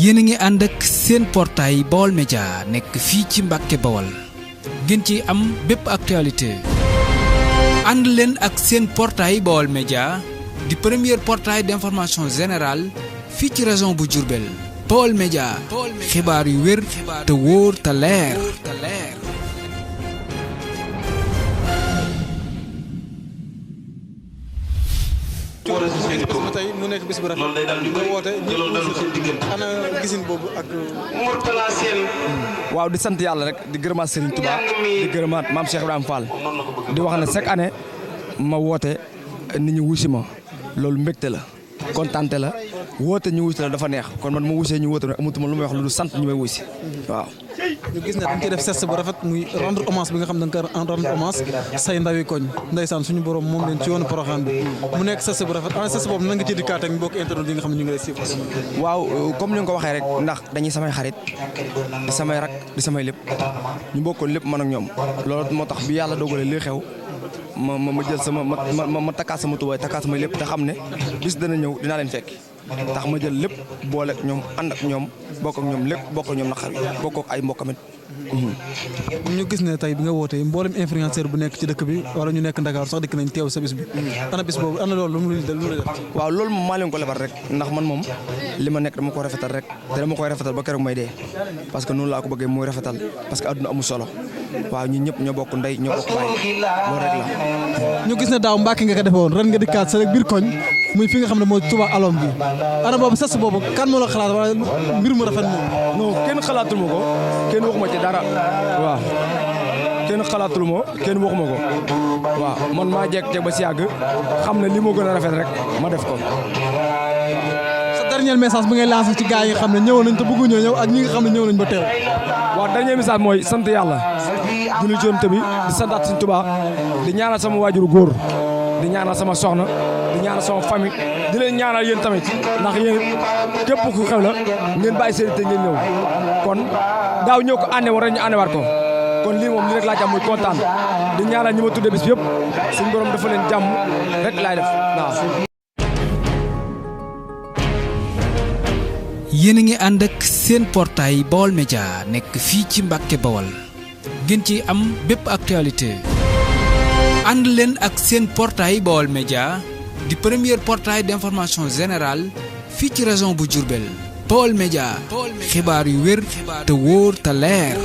yéen a ngi ànd ak seen portail Baol Média nekk fii ci Mbàkke Bawol ngeen ci am bépp actualité ànd leen ak seen portail Baol Média di premier portail d'information générale fii ci région bu Diourbel. Baol Média xibaar yu wér te wóor te leer. tey mu nekk bis bu rafet nga woote ana gisin boobu ak waaw di sant yàlla rek di gërëmaat Serigne Touba di gërëmaat maam Cheikh Ibrahima Fall di wax ne chaque année ma woote nit ñi wusi ma loolu mbégte la kontante la woote ñu wusi la dafa neex kon man ma wusee ñu woote rek amatuma lu may wax lu sant ñu may wusi waaw. ñu gis ne dañ ciy def geste bu rafet muy rendre hommage bi nga xam ne da nga ko rendre hommage say ndawi koñ ndeysaan suñu borom moom leen ci yoonu Porokhane bi mu nekk geste bu rafet ana geste boobu na nga ci dikkaat ak mbokk internet yi nga xam ne ñu ngi lay siif. waaw comme ni nga ko waxee rek ndax dañuy samay xarit di samay rak di samay lépp ñu bokkoon lépp man ak ñoom loolu moo tax bi yàlla dogalee li xew ma jël sama ma takkaat sama tubaay takkaat sama lépp te xam ne bis dana ñëw dinaa leen fekk tax ma jël lépp boole ak ñoom ànd ak ñoom bokk ak ñoom lépp bokk ak ñoom naqar bokk ak ay mbokkamit. ñu gis ne tey bi nga wootee mboolem influenceur bu nekk ci dëkk bi wala ñu nekk Ndakaaru sax dikk nañ teew sa bis bi ana bis boobu ana loolu lu mu la def. waaw loolu moom maa leen ko lebal rek ndax man moom li ma nekk dama ko rafetal rek te dama koy rafetal ba keroog may dee parce que noonu laa ko bëggee mooy rafetal parce que adduna amul solo waaw ñun ñëpp ñoo bokk ndey ñoo bokk baay loolu rek la. ñu gis ne daaw Mbàkke nga ko defoon ren nga dikkaat sa rek biir koñ muy fi nga xam ne mooy Touba alom bi ana boobu sas boobu kan moo la xalaat wala mbir mu rafet moom. non kenn xalaatul ma ko kenn waxuma ci dara waaw kenn xalaatul ma kenn waxuma ko waaw man maa jékki-jékki ba si yàgg xam ne li moo gën a rafet rek ma def ko. sa dernier message bi ngay lancé ci gars yi nga xam ne ñëwoon nañ te bëgguñoo ñëw ak ñi nga xam ne ñëw nañ ba teew. waaw dernier message mooy sant yàlla julli ci Yonent bi di santaat Sëñ Tuubaa di ñaanal sama waajuru góor di ñaanal sama soxna di ñaanal sama famille di leen ñaanal yéen tamit ndax yéen képp ku xew la ngeen bàyyi seen te ngeen ñëw kon daaw ñëw ko ànde war ñu ànde war ko kon lii moom li rek laa ci am muy kontaan di ñaanal ñi ma tuddee bis bi yëpp suñu borom dafa leen jàmm rek laay def waaw. yéen a ngi ànd ak seen portail Baol Média nekk fii ci Mbàkke Bawol ngeen ci am bépp actualité ànd leen ak seen portail Baol Média di premier portail d'information générale fii ci région bu Diourbel. Baol Média xibaar yu wér te wóor te leer.